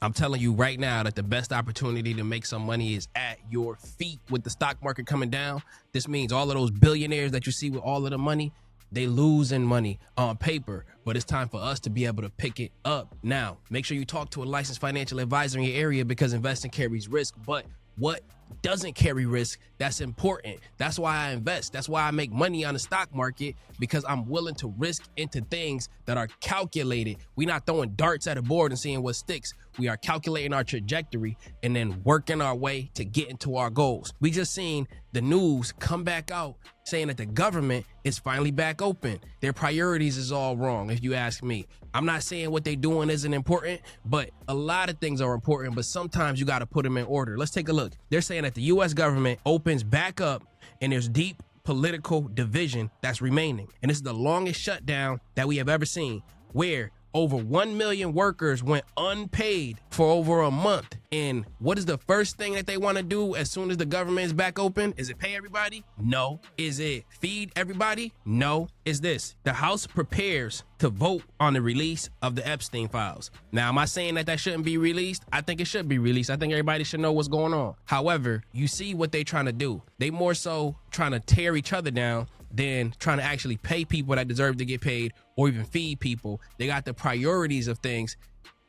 I'm telling you right now that the best opportunity to make some money is at your feet. With the stock market coming down, this means all of those billionaires that you see with all of the money, they losing money on paper, but it's time for us to be able to pick it up. Now, make sure you talk to a licensed financial advisor in your area, because investing carries risk. But what doesn't carry risk, that's important. That's why I invest. That's why I make money on the stock market, because I'm willing to risk into things that are calculated. We're not throwing darts at a board and seeing what sticks. We are calculating our trajectory and then working our way to get into our goals. We just seen the news come back out saying that the government is finally back open. Their priorities is all wrong, if you ask me. I'm not saying what they're doing isn't important, but a lot of things are important, but sometimes you got to put them in order. Let's take a look. They're saying that the U.S. government opens back up and there's deep political division that's remaining. And this is the longest shutdown that we have ever seen, where over 1 million workers went unpaid for over a month. And what is the first thing that they want to do as soon as the government is back open? Is it pay everybody? No. Is it feed everybody? No. Is this: the House prepares to vote on the release of the Epstein files. Now, am I saying that shouldn't be released? I think it should be released. I think everybody should know what's going on. However, you see what they trying to do. They more so trying to tear each other down than trying to actually pay people that deserve to get paid or even feed people. They got the priorities of things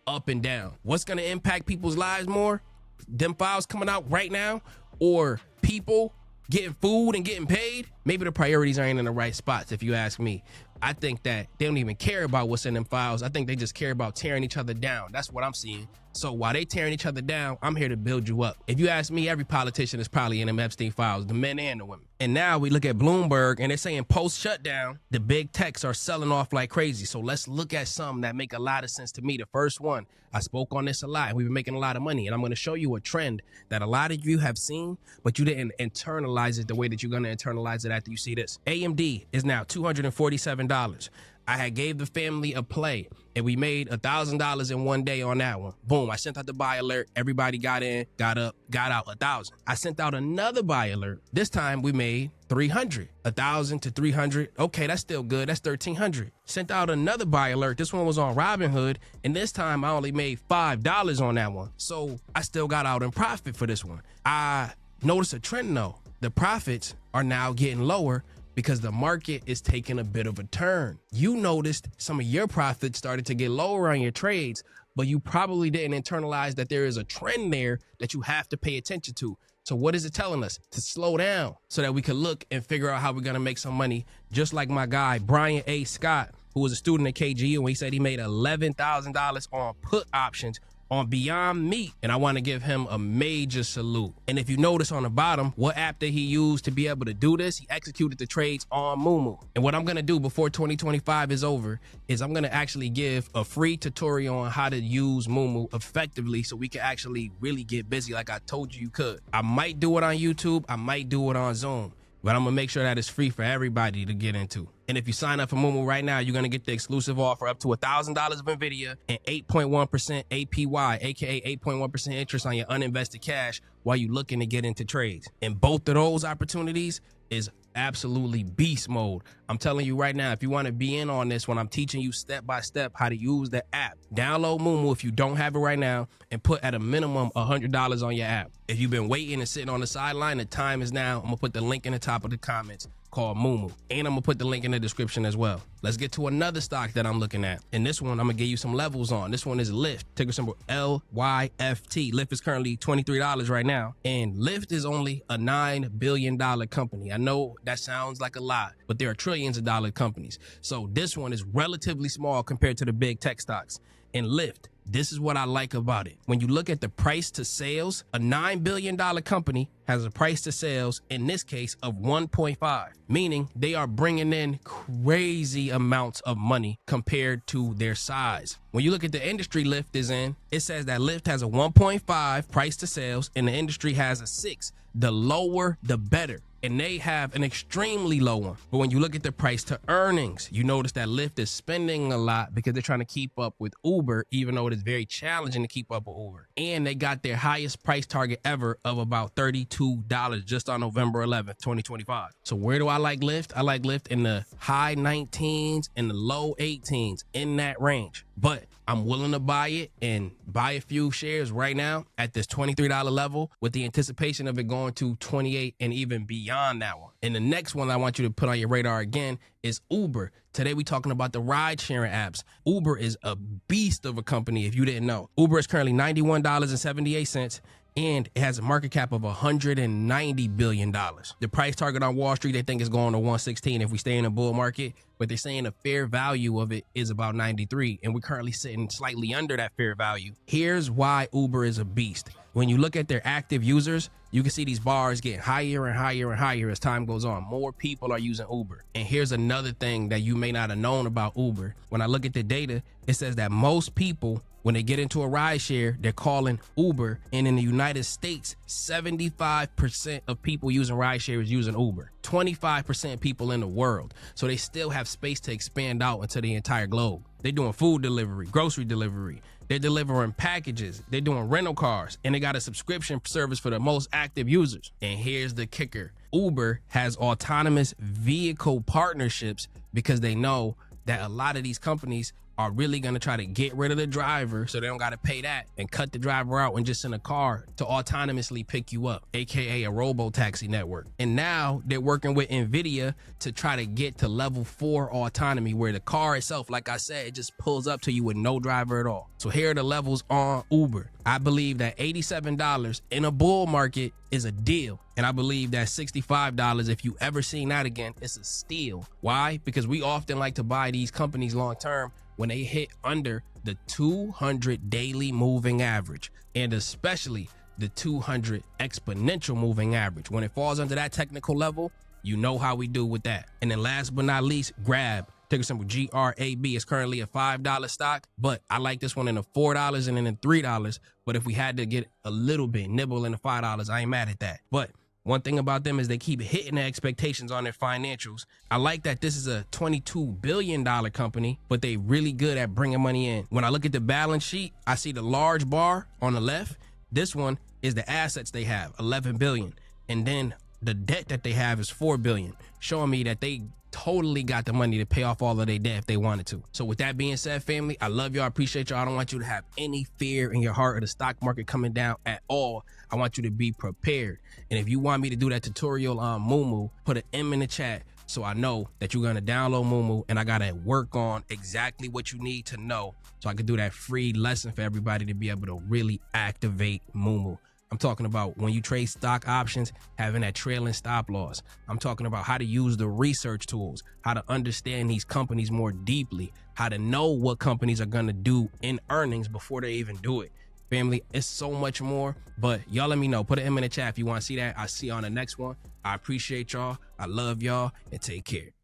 up and down. What's going to impact people's lives more? Them files coming out right now, or people getting food and getting paid? Maybe the priorities ain't in the right spots, if you ask me. I think that they don't even care about what's in them files. I think they just care about tearing each other down. That's what I'm seeing. So while they tearing each other down, I'm here to build you up. If you ask me, every politician is probably in them Epstein files, the men and the women. And now we look at Bloomberg, and they're saying post-shutdown, the big techs are selling off like crazy. So let's look at some that make a lot of sense to me. The first one, I spoke on this a lot. We've been making a lot of money, and I'm going to show you a trend that a lot of you have seen, but you didn't internalize it the way that you're going to internalize it after you see this. AMD is now $247. I had gave the family a play, and we made $1,000 in one day on that one. Boom, I sent out the buy alert. Everybody got in, got up, got out 1,000. I sent out another buy alert. This time we made 300, 1,000 to 300. Okay, that's still good. That's 1,300. Sent out another buy alert. This one was on Robinhood, and this time I only made $5 on that one. So I still got out in profit for this one. I noticed a trend though. The profits are now getting lower because the market is taking a bit of a turn. You noticed some of your profits started to get lower on your trades, but you probably didn't internalize that there is a trend there that you have to pay attention to. So what is it telling us? To slow down so that we can look and figure out how we're gonna make some money. Just like my guy, Brian A. Scott, who was a student at KGU, and he said he made $11,000 on put options on Beyond Meat, and I want to give him a major salute. And if you notice on the bottom, what app that he used to be able to do this, he executed the trades on Mumu. And what I'm going to do before 2025 is over is I'm going to actually give a free tutorial on how to use Mumu effectively so we can actually really get busy like I told you could. I might do it on YouTube, I might do it on Zoom, but I'm going to make sure that it's free for everybody to get into. And if you sign up for Mumu right now, you're going to get the exclusive offer up to $1,000 of NVIDIA and 8.1% APY, aka 8.1% interest on your uninvested cash while you're looking to get into trades. And both of those opportunities is absolutely beast mode. I'm telling you right now, if you want to be in on this when I'm teaching you step by step how to use the app, download Mumu if you don't have it right now and put at a minimum $100 on your app. If you've been waiting and sitting on the sideline, the time is now. I'm going to put the link in the top of the comments called Mumu, and I'm gonna put the link in the description as well. Let's get to another stock that I'm looking at, and this one I'm gonna give you some levels on. This one is Lyft, ticker symbol LYFT. Lyft is currently $23 right now, and Lyft is only a $9 billion company. I know that sounds like a lot, but there are trillions of dollar companies, so this one is relatively small compared to the big tech stocks. And Lyft, this is what I like about it. When you look at the price to sales, a $9 billion company has a price to sales, in this case, of 1.5, meaning they are bringing in crazy amounts of money compared to their size. When you look at the industry Lyft is in, it says that Lyft has a 1.5 price to sales and the industry has a 6. The lower, the better. and they have an extremely low one. But when you look at the price to earnings, you notice that Lyft is spending a lot because they're trying to keep up with Uber, even though it is very challenging to keep up with Uber. And they got their highest price target ever of about $32 just on November 11th, 2025. So where do I like Lyft? I like Lyft in the high 19s and the low 18s, in that range. But I'm willing to buy it and buy a few shares right now at this $23 level with the anticipation of it going to 28 and even beyond that one. And the next one I want you to put on your radar again is Uber. Today we talking about the ride sharing apps. Uber is a beast of a company if you didn't know. Uber is currently $91.78. And it has a market cap of $190 billion. The price target on Wall Street, they think is going to 116 if we stay in a bull market, but they're saying the fair value of it is about 93, and we're currently sitting slightly under that fair value. Here's why Uber is a beast. When you look at their active users, you can see these bars get higher and higher and higher as time goes on. More people are using Uber. And here's another thing that you may not have known about Uber. When I look at the data, it says that most people, when they get into a ride share, they're calling Uber. And in the United States, 75% of people using ride share is using Uber. 25% people in the world. So they still have space to expand out into the entire globe. They're doing food delivery, grocery delivery. They're delivering packages. They're doing rental cars. And they got a subscription service for the most active users. And here's the kicker. Uber has autonomous vehicle partnerships because they know that a lot of these companies are really going to try to get rid of the driver so they don't got to pay that and cut the driver out and just send a car to autonomously pick you up, aka a robo-taxi network. And now they're working with NVIDIA to try to get to level 4 autonomy, where the car itself, like I said, it just pulls up to you with no driver at all. So here are the levels on Uber. I believe that $87 in a bull market is a deal. And I believe that $65, if you ever seen that again, it's a steal. Why? Because we often like to buy these companies long term when they hit under the 200 daily moving average, and especially the 200 exponential moving average. When it falls under that technical level, you know how we do with that. And then last but not least, Grab. Ticker symbol GRAB is currently a $5 stock, but I like this one in the $4 and then in $3. But if we had to get a little bit nibble in the $5, I ain't mad at that. But one thing about them is they keep hitting the expectations on their financials. I like that this is a $22 billion company, but they really good at bringing money in. When I look at the balance sheet, I see the large bar on the left. This one is the assets they have, 11 billion. And then the debt that they have is 4 billion, showing me that they totally got the money to pay off all of their debt if they wanted to. So with that being said, family, I love y'all. I appreciate y'all. I don't want you to have any fear in your heart of the stock market coming down at all. I want you to be prepared. And if you want me to do that tutorial on Mumu, put an M in the chat so I know that you're going to download Mumu, and I got to work on exactly what you need to know so I can do that free lesson for everybody to be able to really activate Mumu. I'm talking about when you trade stock options, having that trailing stop loss. I'm talking about how to use the research tools, how to understand these companies more deeply, how to know what companies are going to do in earnings before they even do it. Family, it's so much more, but y'all let me know. Put an M in the chat if you want to see that. I'll see you on the next one. I appreciate y'all. I love y'all, and take care.